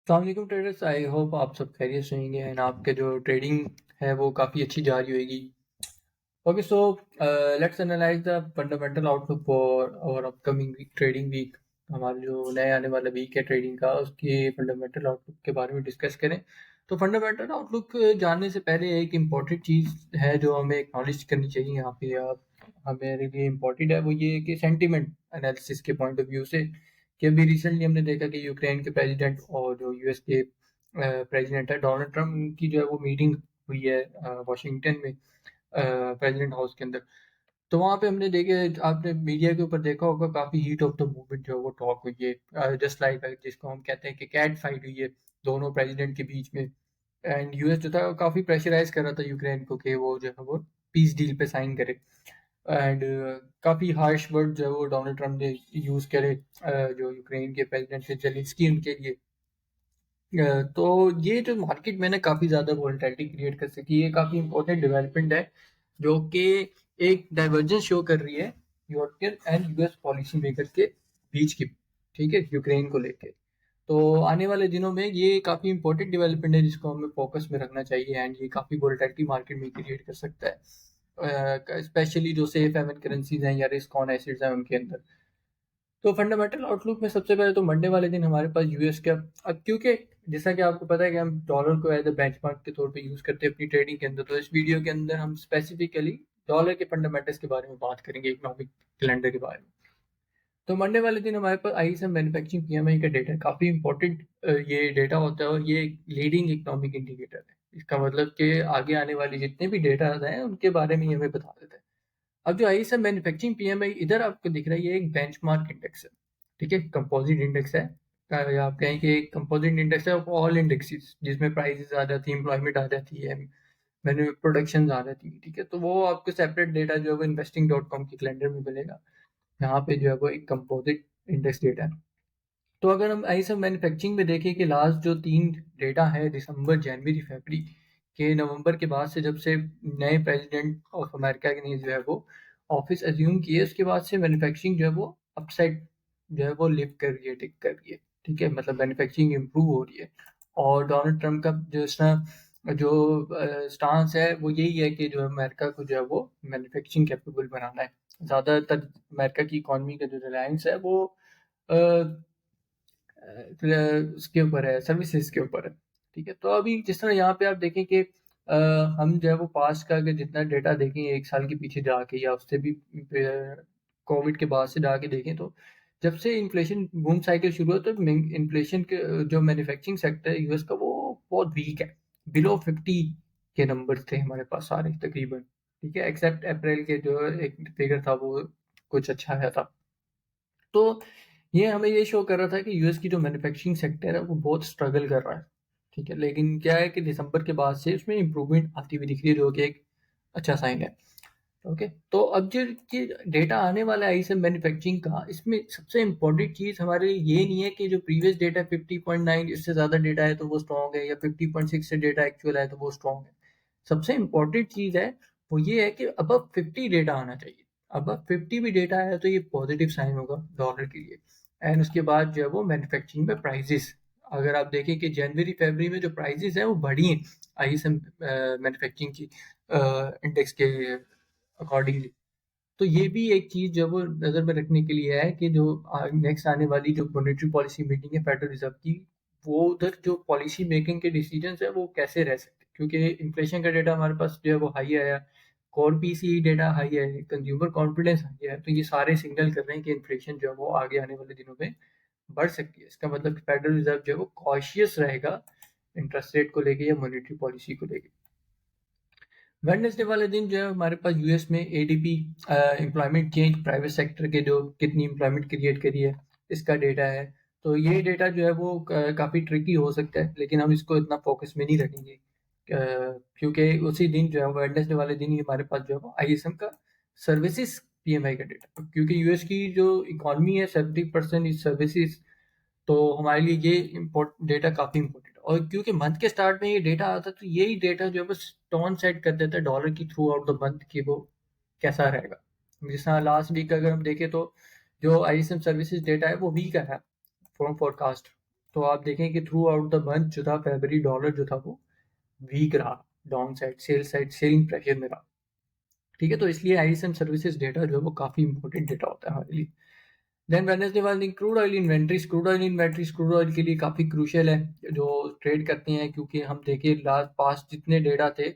अस्सलाम traders. I hope आप सब खैरियत से होंगे एंड आपके जो ट्रेडिंग है वो काफ़ी अच्छी जा रही होगी। Okay, so let's analyse the fundamental outlook for our upcoming week, trading week. हमारा जो नया आने वाला वीक है ट्रेडिंग का, उसके फंडामेंटल आउटलुक के बारे में डिस्कस करें। तो फंडामेंटल आउटलुक जानने से पहले एक इम्पॉर्टेंट चीज़ है जो हमें एक्नॉलेज करनी चाहिए यहाँ पे। आप हमारे लिए इम्पॉर्टेंट है वो ये कि सेंटिमेंट एनालिसिस के पॉइंट ऑफ व्यू से, कि अभी रिसेंटली हमने देखा कि यूक्रेन के प्रेसिडेंट और जो यूएस के प्रेसिडेंट है डोनाल्ड ट्रम्प की जो है वो मीटिंग हुई है वाशिंगटन में, प्रेसिडेंट हाउस के अंदर। तो वहाँ पे हमने देखे, आपने मीडिया के ऊपर देखा होगा, काफ़ी हीट ऑफ द मूवमेंट जो है वो टॉक हुई है, जस्ट लाइक जिसको हम कहते हैं कि कैट फाइट हुई है दोनों प्रेसिडेंट के बीच में। एंड यूएस जो था काफ़ी प्रेशराइज कर रहा था यूक्रेन को कि वो जो है वो पीस डील पे साइन करे। एंड काफ़ी हार्श वर्ड जो है वो डोनाल्ड ट्रम्प ने यूज़ करे जो यूक्रेन के प्रेसिडेंट थे जेलेंस्की उनके लिए। तो ये जो मार्केट में ना काफ़ी ज़्यादा वोलेटिलिटी क्रिएट कर सकी, ये काफ़ी इंपॉर्टेंट डेवलपमेंट है जो कि एक डाइवर्जेंस शो कर रही है European and US policy maker के बीच की, ठीक है, यूक्रेन को लेके। तो आने वाले दिनों में ये काफ़ी इंपॉर्टेंट डेवलपमेंट है जिसको हमें फोकस में रखना चाहिए एंड ये काफ़ी वोलेटिलिटी मार्केट में क्रिएट कर सकता है, स्पेशली जो सेफ हेवन करेंसीज हैं या रिस्क ऑन एसिड्स हैं उनके अंदर। तो फंडामेंटल आउटलुक में सबसे पहले तो मंडे वाले दिन हमारे पास यूएस का, अब क्योंकि जैसा कि आपको पता है कि हम डॉलर को एज अ बेंचमार्क के तौर पे यूज करते हैं अपनी ट्रेडिंग के अंदर, तो इस वीडियो के अंदर हम स्पेसिफिकली डॉलर के फंडामेंटल्स के बारे में बात करेंगे, इकोनॉमिक कैलेंडर के बारे में। तो मंडे वाले दिन हमारे पास आईएसएम मैन्युफैक्चरिंग पीएमआई का डेटा है, काफी इंपॉर्टेंट ये डेटा होता है और ये लीडिंग इकोनॉमिक इंडिकेटर है। इसका मतलब कि आगे आने वाले जितने भी डेटा हैं उनके बारे में ये हमें बता देता है। अब जो आईएसएम मैन्युफैक्चरिंग पीएमआई इधर आपको दिख रहा है, ये एक बेंचमार्क इंडेक्स है, ठीक है, कंपोजिट इंडेक्स है, या आप कहें कि एक कंपोजिट इंडेक्स है ऑफ ऑल इंडेक्सेस जिसमें प्राइसेस आ जाती है, एम्प्लॉयमेंट आ जाती है, मैन्यू प्रोडक्शन आ जाती है, ठीक है। तो वो आपको सेपरेट डेटा जो है वो इन्वेस्टिंग डॉट कॉम के कैलेंडर में मिलेगा। यहाँ पे जो है वो एक कंपोजिट इंडेक्स डेटा है। तो अगर हम ऐसे मैन्युफैक्चरिंग में देखें कि लास्ट जो 3 डेटा है, दिसंबर, जनवरी, फरवरी के, नवंबर के बाद से जब से नए प्रेसिडेंट ऑफ अमेरिका ने जो है वो ऑफिस अज्यूम किए, उसके बाद से मैन्युफैक्चरिंग जो है वो अपसाइड जो है वो लिफ्ट कर रही है, टिक कर रही है, ठीक है, मतलब मैन्युफैक्चरिंग इम्प्रूव हो रही है। और डोनाल्ड ट्रम्प का जो स्टांस है वो यही है कि जो अमेरिका को जो है वो मैन्युफैक्चरिंग कैपेबल बनाना है। ज़्यादातर अमेरिका की इकॉनमी का जो रिलायंस है वो अ, उसके ऊपर है, सर्विसेज के ऊपर है, ठीक है। तो अभी जिस तरह यहाँ पे आप देखें कि हम जो है वो पास्ट का अगर जितना डेटा देखें एक साल के पीछे जाके या उससे भी कोविड के बाद से जाके देखें, तो जब से इन्फ्लेशन बूम साइकिल शुरू हुआ तो इन्फ्लेशन के जो मैन्युफैक्चरिंग सेक्टर है यूएस का वो बहुत वीक है, बिलो 50 के नंबर थे हमारे पास सारे तकरीबन, ठीक है, एक्सेप्ट अप्रैल के जो एक फिगर था वो कुछ अच्छा आया था। तो ये हमें ये शो कर रहा था कि यूएस की जो मैन्युफैक्चरिंग सेक्टर है वो बहुत स्ट्रगल कर रहा है, ठीक है। लेकिन क्या है कि दिसंबर के बाद से उसमें इंप्रूवमेंट आती हुई दिख रही है जो कि एक अच्छा साइन है। ओके, तो अब जो ये डेटा आने वाला है इससे मैन्युफैक्चरिंग का, इसमें सबसे इंपॉर्टेंट चीज़ हमारे लिए ये नहीं है कि जो प्रीवियस डेटा 50.9 इससे ज़्यादा डेटा है तो वो स्ट्रॉन्ग है, या 50.6 से डेटा एक्चुअल है तो वो स्ट्रॉन्ग है। सबसे इंपॉर्टेंट चीज़ है वो ये है कि अबव 50 डेटा आना चाहिए। अबव 50 भी डेटा है तो ये पॉजिटिव साइन होगा डॉलर के लिए। एंड उसके बाद जो है वो मैन्युफैक्चरिंग में प्राइजेस, अगर आप देखें कि जनवरी फरवरी में जो प्राइजेस है वो बढ़ी हैं आईएसएम मैन्युफैक्चरिंग की इंडेक्स के अकॉर्डिंगली। तो ये भी एक चीज़ जो वो नज़र में रखने के लिए है कि जो नेक्स्ट आने वाली जो मॉनेटरी पॉलिसी मीटिंग है फेडरल रिजर्व की, वो उधर जो पॉलिसी मेकिंग के डिसीजंस है वो कैसे रह सकते हैं, क्योंकि इन्फ्लेशन का डेटा हमारे पास जो है वो हाई आया, कोर पीसीई डेटा हाई है, कंज्यूमर कॉन्फिडेंस हाई है, तो ये सारे सिग्नल कर रहे हैं कि इन्फ्लेशन जो है वो आगे आने वाले दिनों में बढ़ सकती है। इसका मतलब कि फेडरल रिजर्व जो है वो कॉशियस रहेगा इंटरेस्ट रेट को लेके या मॉनेटरी पॉलिसी को लेके। वेडनेसडे वाले दिन जो है हमारे पास यूएस में ADP employment change private sector के जो कितनी एम्प्लॉयमेंट क्रिएट करी है इसका डेटा है। तो ये डेटा जो है वो काफ़ी ट्रिकी हो सकता है, लेकिन हम इसको इतना फोकस में नहीं रखेंगे क्योंकि उसी दिन जो है वेडनेसडे वाले दिन ही हमारे पास जो है वो आईएसएम का सर्विसेज पीएमआई का डेटा, क्योंकि यूएस की जो इकॉनमी है 70% इज सर्विसेज। तो हमारे लिए ये डेटा काफ़ी इंपॉर्टेंट है, और क्योंकि मंथ के स्टार्ट में ये डेटा आता है तो यही डेटा जो है बस टोन सेट कर देता है डॉलर की थ्रू आउट द मंथ की वो कैसा रहेगा। जिस तरह लास्ट वीक अगर हम देखें तो जो आईएसएम सर्विसेज डेटा है वो वीक है फ्रॉम फोरकास्ट। तो आप देखें कि थ्रू आउट द मंथ जो था फरवरी डॉलर जो था वो वीक रहा, डाउन साइड सेलिंग प्रेशर में रहा। ठीक है, तो इसलिए आईएसएम सर्विसेज डेटा जो है वो काफ़ी इंपॉर्टेंट डेटा होता है हमारे लिए। देन वेडनेसडे वाले दिन क्रूड ऑयल के लिए काफ़ी क्रूशियल है जो ट्रेड करते हैं, क्योंकि हम देखिए लास्ट पास्ट जितने डेटा थे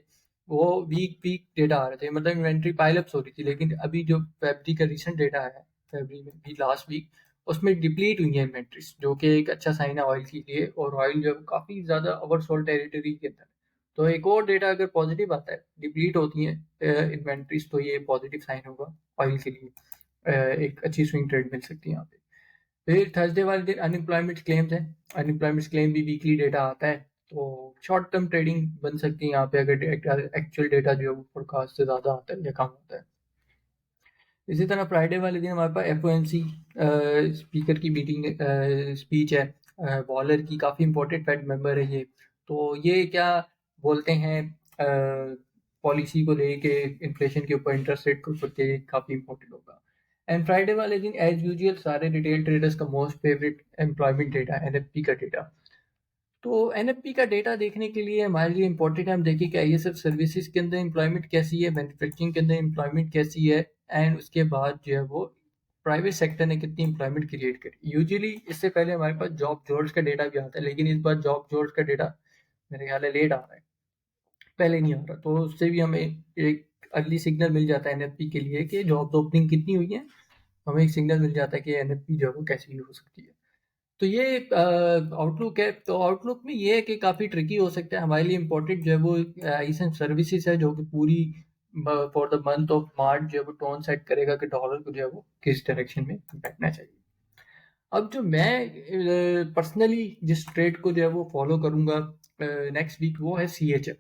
वो वीक वीक डेटा आ रहे थे, मतलब इन्वेंट्री पाइलअप्स हो रही थी। लेकिन अभी जो फैब्रिक का रिसेंट डेटा है फरवरी में भी लास्ट वीक, उसमें डिप्लीट हुई है इन्वेंट्रीज, जो कि एक अच्छा साइन है ऑयल के लिए। और ऑयल जो है काफ़ी ज़्यादा ओवरसोल्ड टेरिटरी के अंदर है। तो एक और डेटा अगर पॉजिटिव आता है, डिप्लीट होती है इन्वेंट्रीज, तो ये पॉजिटिव साइन होगा ऑयल के लिए। एक अच्छी स्विंग ट्रेड मिल सकती है यहाँ पे। फिर थर्सडे वाले दिन अनएम्प्लॉयमेंट क्लेम्स है। अनएम्प्लॉयमेंट क्लेम भी वीकली डेटा आता है, तो शॉर्ट टर्म ट्रेडिंग बन सकती है यहाँ पे अगर एक्चुअल डेटा जो है वो फोरकास्ट से ज़्यादा आता है या कम होता है। इसी तरह फ्राइडे वाले दिन हमारे पास एफओएमसी स्पीकर की मीटिंग स्पीच है। वॉलर की काफ़ी इंपॉर्टेंट फेड मेंबर है ये। तो ये क्या बोलते हैं पॉलिसी को लेके, इन्फ्लेशन के ऊपर, इंटरेस्ट रेट के ऊपर, के काफ़ी इंपॉर्टेंट होगा। एंड फ्राइडे वाले दिन एज यूजुअल सारे रिटेल ट्रेडर्स का most favourite employment data, NFP का डेटा। तो एनएफपी का डेटा देखने के लिए हमारे लिए इंपॉर्टेंट है हम देखें कि आईएसएफ सर्विसेज के अंदर एम्प्लॉयमेंट कैसी है, मैन्युफैक्चरिंग के अंदर एम्प्लॉयमेंट कैसी है, एंड उसके बाद जो है वो प्राइवेट सेक्टर ने कितनी एम्प्लॉयमेंट क्रिएट करी। यूजुअली इससे पहले हमारे पास जॉब जोर्स का डेटा भी आता है, लेकिन इस बार जॉब जोर्स का डेटा मेरे ख्याल है लेट आ रहा है, पहले नहीं आ रहा। तो उससे भी हमें एक अर्ली सिग्नल मिल जाता है एनएफपी के लिए कि जॉब ओपनिंग कितनी हुई है। हमें एक सिग्नल मिल जाता है कि एनएफपी जो है वो कैसी हो सकती है। तो ये आउटलुक है। तो आउटलुक में ये है कि काफ़ी ट्रिकी हो सकता है हमारे लिए। इम्पोर्टेंट जो है वो आईएसएम सर्विसेज है, जो कि पूरी for the month of March जो है वो टोन सेट करेगा कि डॉलर को जो है वो किस डायरेक्शन में बैठना चाहिए। अब जो मैं पर्सनली जिस ट्रेड को जो है वो फॉलो करूंगा नेक्स्ट वीक, वो है सीएचएफ।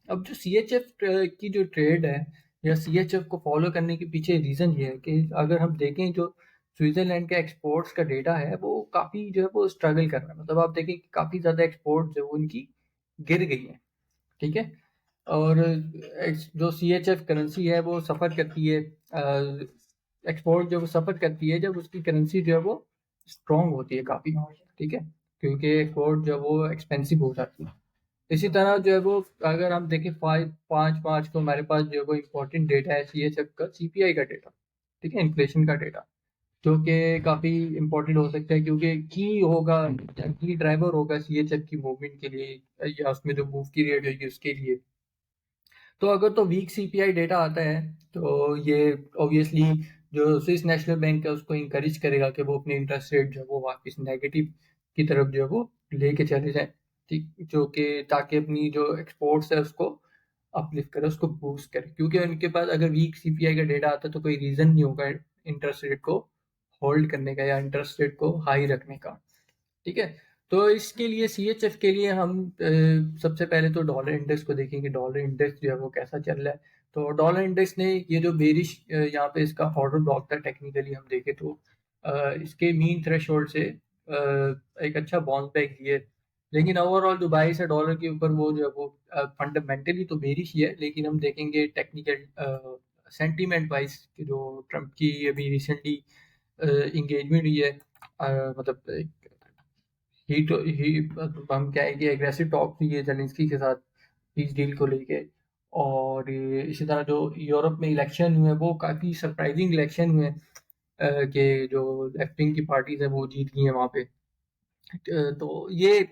अब जो सीएचएफ की जो ट्रेड है या सीएचएफ को फॉलो करने के पीछे रीज़न ये है कि अगर हम देखें जो स्विट्जरलैंड का एक्सपोर्ट्स का डेटा है वो काफ़ी जो है वो स्ट्रगल कर रहा है। मतलब आप देखें कि काफ़ी ज़्यादा एक्सपोर्ट जो है वो उनकी गिर गई है। ठीक है, और जो सीएचएफ करेंसी है वो सफ़र करती है, एक्सपोर्ट जो वो सफ़र करती है जब उसकी करेंसी जो है वो स्ट्रॉन्ग होती है काफ़ी। ठीक है, क्योंकि एक्सपोर्ट जो है वो एक्सपेंसिव हो जाती है। इसी तरह जो है वो अगर हम देखें 5 मार्च को हमारे पास जो है वो इम्पोर्टेंट डेटा है सीएचएफ का, सीपीआई का डेटा। ठीक है, इन्फ्लेशन का डेटा, जो कि काफ़ी इम्पोर्टेंट हो सकता है, क्योंकि की होगा, की ड्राइवर होगा सीएचएफ की मूवमेंट के लिए, या उसमें जो मूव की रेट होगी उसके लिए। तो अगर तो वीक सीपीआई डेटा आता है तो ये ऑब्वियसली जो स्विस नेशनल बैंक है उसको इंकरेज करेगा कि वो अपने इंटरेस्ट रेट जो है वो वापस नेगेटिव की तरफ जो है वो लेके चले जाए। ठीक, जो कि ताकि अपनी जो एक्सपोर्ट्स है उसको अपलिफ्ट करे, उसको बूस्ट करे, क्योंकि उनके पास अगर वीक सीपीआई का डेटा आता है तो कोई रीज़न नहीं होगा इंटरेस्ट रेट को होल्ड करने का या इंटरेस्ट रेट को हाई रखने का। ठीक है, तो इसके लिए सीएचएफ के लिए हम सबसे पहले तो डॉलर इंडेक्स को देखेंगे, डॉलर इंडेक्स जो है वो कैसा चल रहा है। तो डॉलर इंडेक्स ने ये जो बेरिश यहाँ पे इसका ऑर्डर ब्लॉक था, टेक्निकली हम देखें तो इसके मीन थ्रेशोल्ड से एक अच्छा बाउंस बैक दिए। लेकिन ओवरऑल जो बाइस है डॉलर के ऊपर वो जो है वो फंडामेंटली तो बेरिश ही है, लेकिन हम देखेंगे टेक्निकल सेंटीमेंट वाइज जो ट्रम्प की अभी रिसेंटली इंगेजमेंट हुई है, मतलब ही तो ही हम क्या है कि एग्रेसिव टॉक हुई है जेलेंस्की के साथ इस डील को लेके। और इसी तरह जो यूरोप में इलेक्शन हुए वो काफ़ी सरप्राइजिंग इलेक्शन हुए कि जो लेफ्ट विंग की पार्टीज है वो जीत गई हैं वहाँ पे। तो ये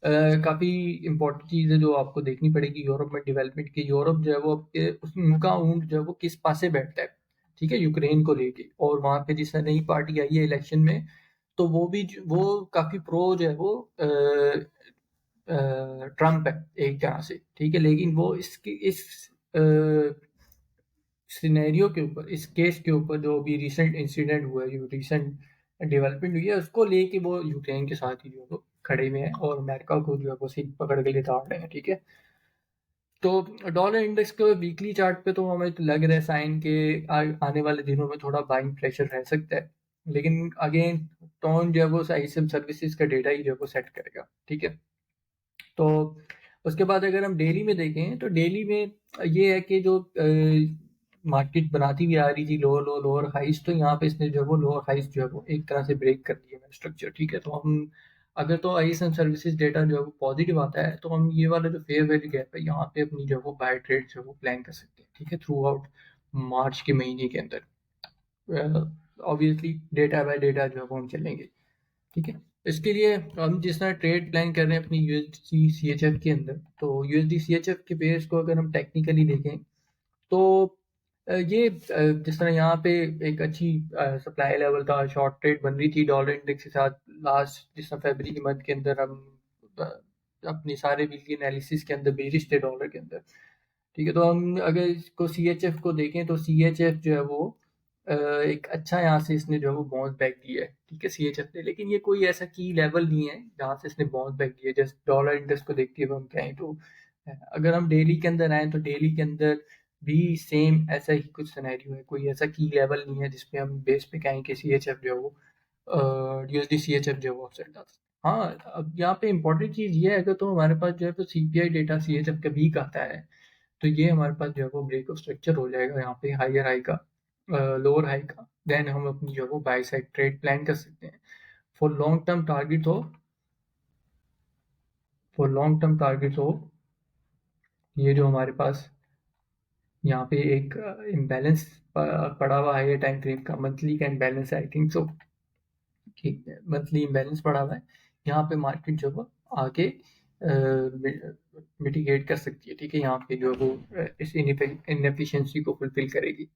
काफ़ी इम्पोर्टेंट चीज़ है जो आपको देखनी पड़ेगी यूरोप में डेवलपमेंट की। यूरोप जो है वो उनका ऊंट जो है वो किस पासे बैठता है। ठीक है, यूक्रेन को लेके, और वहाँ पे जिस नई पार्टी आई है इलेक्शन में, तो वो भी वो काफ़ी प्रो जो है वो ट्रम्प है एक तरह से। ठीक है, लेकिन वो इसकी इस सिनेरियो के ऊपर, इस केस के ऊपर जो भी रिसेंट इंसिडेंट हुआ है, जो रिसेंट डेवलपमेंट हुई है, उसको लेके वो यूक्रेन के साथ ही जो है वो खड़े हुए हैं और अमेरिका को जो है वो सिर पकड़ के लेता रहे हैं। ठीक है, तो डॉलर इंडेक्स के वीकली चार्ट पे तो हमें तो लग रहा है साइन के आने वाले दिनों में थोड़ा बाइंग प्रेशर रह सकता है। लेकिन अगेन टोन जो है वो आईएसएम सर्विसेज का डेटा ही जो है वो सेट करेगा। ठीक है, तो उसके बाद अगर हम डेली में देखें तो डेली में ये है कि जो मार्केट बनाती हुई आ रही थी लोअर हाइस, तो यहाँ पे इसने जो है वो लोअर हाइस जो है वो एक तरह से ब्रेक कर दिया है स्ट्रक्चर। ठीक है, तो हम अगर तो आईएसएम सर्विसेज डेटा जो है वो पॉजिटिव आता है तो हम ये वाला जो फेयर वैल्यू गैप है यहाँ पे अपनी जो है वो बाय ट्रेड जो है वो प्लान कर सकते हैं, ठीक है, थ्रू आउट मार्च के महीने के अंदर। ऑब्वियसली डेटा बाय डेटा जो है वो हम चलेंगे, ठीक है। इसके लिए हम जिस तरह ट्रेड प्लान कर रहे हैं अपनी यूएसडी सीएचएफ के अंदर, तो यूएसडी सीएचएफ के बेस को अगर हम टेक्निकली देखें तो ये जिस तरह यहाँ पे एक अच्छी सप्लाई लेवल था, शॉर्ट ट्रेड बन रही थी डॉलर इंडेक्स के साथ लास्ट जिस तरह फरवरी के मंथ के अंदर हम अ, अपने सारे वीकली एनालिसिस के अंदर बेरिश थे डॉलर के अंदर, ठीक है। तो हम अगर इसको सीएचएफ को देखें तो सीएचएफ जो है वो एक अच्छा यहाँ से इसने जो है वो बाउंस बैक दिया है, ठीक है, सीएचएफ ने, लेकिन ये कोई ऐसा की लेवल नहीं है जहाँ से इसने बाउंस बैक दिया है। जैसे डॉलर इंडेक्स को देखते हुए हम कहें तो अगर हम डेली के अंदर आए तो डेली के अंदर भी सेम ऐसा ही कुछ सिनेरियो है, कोई ऐसा की लेवल नहीं है जिसपे हम बेस पे कहें कि सीएचएफ जो है वो यूएसडी सीएचएफ जो है वो ऑफसेट था। हाँ, अब यहाँ पे इम्पोर्टेंट चीज़ ये है कि तो हमारे पास जो है तो सीपीआई डेटा सीएचएफ का वीक आता है तो ये हमारे पास जो है वो ब्रेक ऑफ स्ट्रक्चर हो जाएगा यहाँ पे हायर हाई का, लोअर हाई का, देन हम अपनी जो है वो बाई साइड ट्रेड प्लान कर सकते हैं। फॉर लॉन्ग टर्म टारगेट हो फॉर लॉन्ग टर्म टारगेट हो ये जो हमारे पास यहाँ पे एक इम्बैलेंस पड़ा हुआ है, ये टाइम फ्रेम का मंथली का इम्बैलेंस है आई थिंक सो, ठीक है, मंथली इम्बैलेंस पड़ा हुआ है, यहाँ पे मार्केट जो है आगे मिटिगेट कर सकती है, ठीक है, यहाँ पे जो है वो इस इनएफिशिएंसी को फुलफिल करेगी।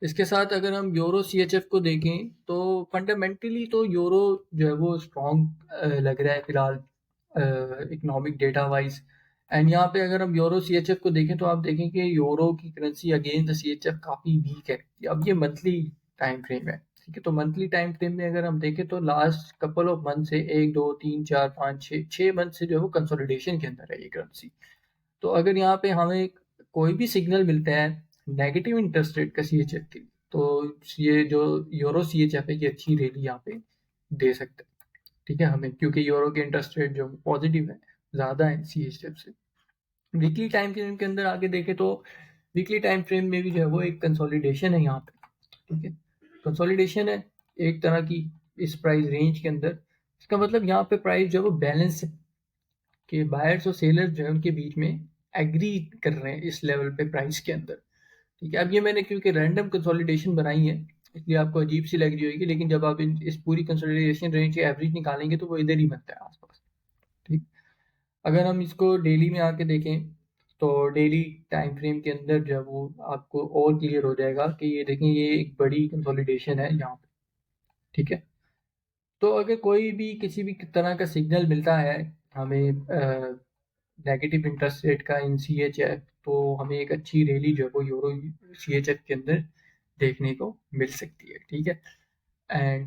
इसके साथ अगर हम यूरो सीएचएफ को देखें तो फंडामेंटली तो यूरो जो है वो स्ट्रॉन्ग लग रहा है फिलहाल इकोनॉमिक डेटा वाइज। एंड यहाँ पे अगर हम यूरो सीएचएफ को देखें तो आप देखें कि यूरो की करेंसी अगेंस्ट द सीएचएफ काफ़ी वीक है। अब ये मंथली टाइम फ्रेम है, ठीक है, तो मंथली टाइम फ्रेम में अगर हम देखें तो लास्ट कपल ऑफ मंथ से 1 2 3 4 5 6 मंथ से जो है वो कंसोलिडेशन के अंदर है ये करेंसी। तो अगर यहाँ पे हमें कोई भी सिग्नल मिलता है नेगेटिव इंटरेस्ट रेट का सीएचएफ की, तो ये जो यूरो सीएचएफ है ये अच्छी रैली यहाँ पे दे सकता है, ठीक है, हमें, क्योंकि यूरो के इंटरेस्ट रेट जो पॉजिटिव है, ज़्यादा है सीएचएफ से। वीकली टाइम फ्रेम के अंदर आगे देखें तो वीकली टाइम फ्रेम में भी जो है वो एक कंसोलिडेशन है यहाँ पे, ठीक है, कंसोलिडेशन है एक तरह की इस प्राइस रेंज के अंदर। इसका मतलब यहाँ पे प्राइस जो है वो बैलेंस है कि बायर्स और सेलर्स जो है उनके बीच में एग्री कर रहे हैं इस लेवल पे प्राइस के अंदर, ठीक है। अब ये मैंने क्योंकि रैंडम कंसोलिडेशन बनाई है इसलिए आपको अजीब सी लग रही होगी, लेकिन जब आप इस पूरी कंसोलिडेशन रेंज के एवरेज निकालेंगे तो वो इधर ही बनता है आसपास, ठीक। अगर हम इसको डेली में आके देखें तो डेली टाइम फ्रेम के अंदर जो है वो आपको और क्लियर हो जाएगा कि ये देखें ये एक बड़ी कंसोलिडेशन है यहाँ पे, ठीक है। तो अगर कोई भी किसी भी तरह का सिग्नल मिलता है हमें नेगेटिव इंटरेस्ट रेट का इन सी एच एफ, तो हमें एक अच्छी रैली जो है वो यूरो सी एच एफ के अंदर देखने को मिल सकती है, ठीक है। एंड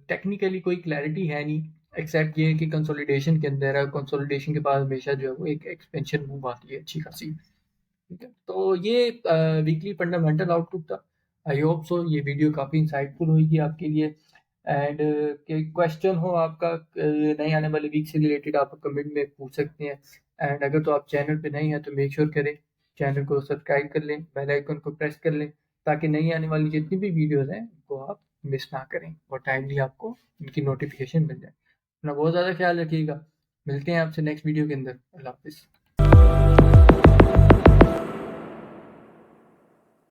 टेक्निकली कोई क्लैरिटी है नहीं एक्सेप्ट ये कि कंसोलिडेशन के अंदर है, कंसोलिडेशन के बाद हमेशा जो है वो एक एक्सपेंशन मूव आती है अच्छी खासी, ठीक है। तो ये वीकली फंडामेंटल आउटलुक था। आई होप सो ये वीडियो काफ़ी इंसाइटफुल होगी आपके लिए। एंड क्वेश्चन हो आपका नए आने वाले वीक से रिलेटेड आप कमेंट में पूछ सकते हैं। एंड अगर तो आप चैनल पे नहीं हैं तो मेक श्योर करें चैनल को सब्सक्राइब कर लें, बेल आइकन को प्रेस कर लें ताकि नई आने वाली जितनी भी वीडियोज़ हैं उनको आप मिस ना करें और टाइमली आपको उनकी नोटिफिकेशन मिल जाए। अपना बहुत ज़्यादा ख्याल रखिएगा। मिलते हैं आपसे नेक्स्ट वीडियो के अंदर। अल्लाह हाफिज़।